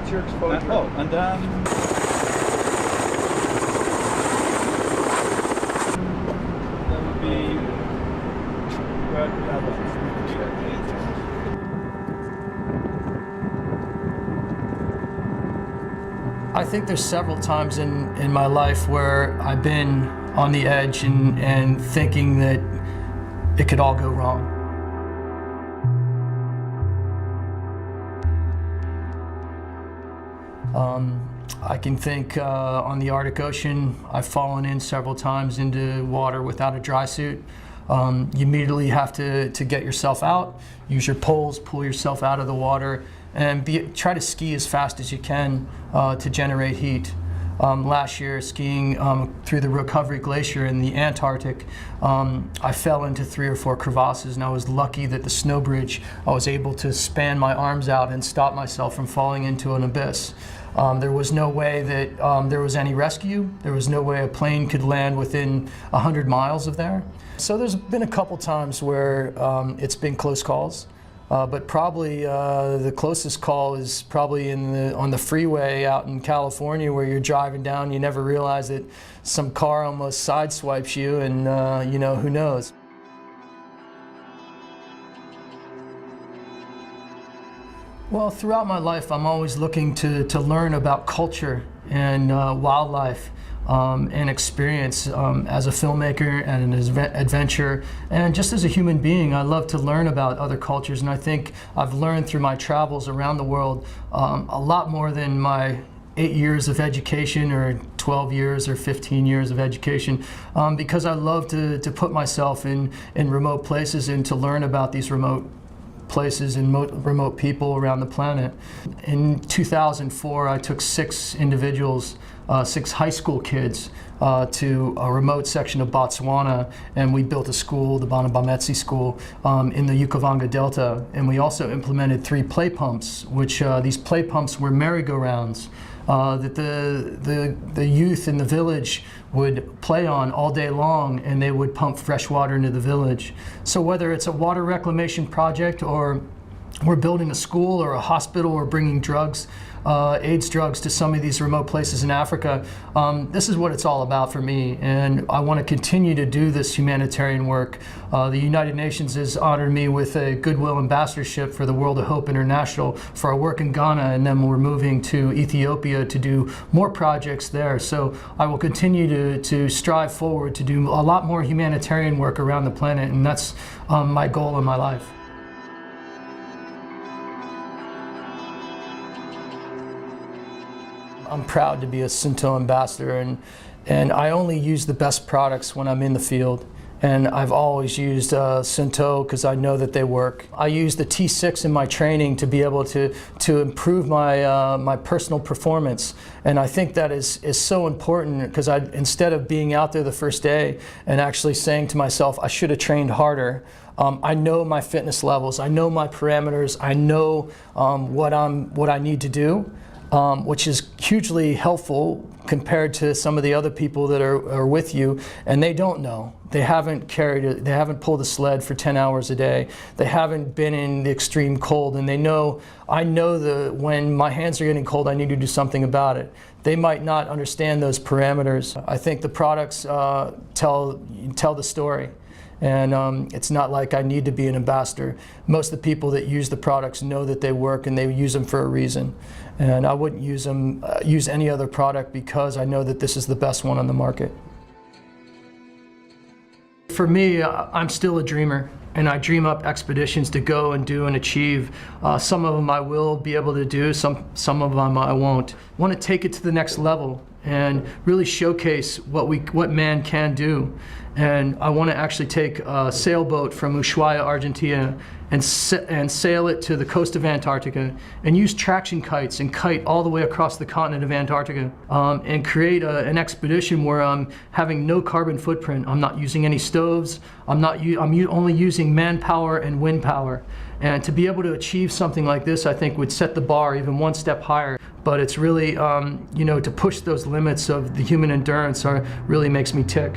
What's your exposure? And that would be I think there's several times in my life where I've been on the edge and thinking that it could all go wrong. I can think on the Arctic Ocean, I've fallen in several times into water without a dry suit. You immediately have to get yourself out, use your poles, pull yourself out of the water, and try to ski as fast as you can to generate heat. Last year, skiing through the Recovery Glacier in the Antarctic, I fell into 3 or 4 crevasses, and I was lucky that the snow bridge, I was able to span my arms out and stop myself from falling into an abyss. There was no way that there was any rescue. There was no way a plane could land within 100 miles of there. So there's been a couple times where it's been close calls. But probably the closest call is probably on the freeway out in California, where you're driving down, you never realize that some car almost sideswipes you, and you know, who knows. Well, throughout my life, I'm always looking to learn about culture and wildlife. And experience as a filmmaker and an adventurer, and just as a human being. I love to learn about other cultures, and I think I've learned through my travels around the world a lot more than my 8 years of education or 12 years or 15 years of education, because I love to put myself in remote places and to learn about these remote places and remote people around the planet. In 2004, I took 6 individuals, 6 high school kids, to a remote section of Botswana, and we built a school, the Banabametsi School, in the Okavango Delta. And we also implemented 3 play pumps, which these play pumps were merry-go-rounds that the youth in the village would play on all day long, and they would pump fresh water into the village. So whether it's a water reclamation project, or we're building a school or a hospital, or bringing drugs, AIDS drugs, to some of these remote places in Africa, this is what it's all about for me, and I want to continue to do this humanitarian work. The United Nations has honored me with a Goodwill Ambassadorship for the World of Hope International for our work in Ghana, and then we're moving to Ethiopia to do more projects there. So I will continue to strive forward to do a lot more humanitarian work around the planet, and that's my goal in my life. I'm proud to be a Suunto ambassador, and I only use the best products when I'm in the field. And I've always used Suunto because I know that they work. I use the T6 in my training to be able to improve my personal performance. And I think that is so important, because instead of being out there the first day and actually saying to myself, I should have trained harder, I know my fitness levels, I know my parameters, I know what I need to do. Which is hugely helpful compared to some of the other people that are with you, and they don't know. They haven't they haven't pulled a sled for 10 hours a day. They haven't been in the extreme cold, and I know when my hands are getting cold, I need to do something about it. They might not understand those parameters. I think the products tell the story. And it's not like I need to be an ambassador. Most of the people that use the products know that they work, and they use them for a reason. And I wouldn't use any other product, because I know that this is the best one on the market. For me, I'm still a dreamer, and I dream up expeditions to go and do and achieve. Some of them I will be able to do, some of them I won't. I want to take it to the next level and really showcase what man can do. And I want to actually take a sailboat from Ushuaia, Argentina, and sail it to the coast of Antarctica, and use traction kites and kite all the way across the continent of Antarctica, and create an expedition where I'm having no carbon footprint. I'm not using any stoves. I'm only using manpower and wind power. And to be able to achieve something like this, I think would set the bar even one step higher. But it's really, to push those limits of the human endurance really makes me tick.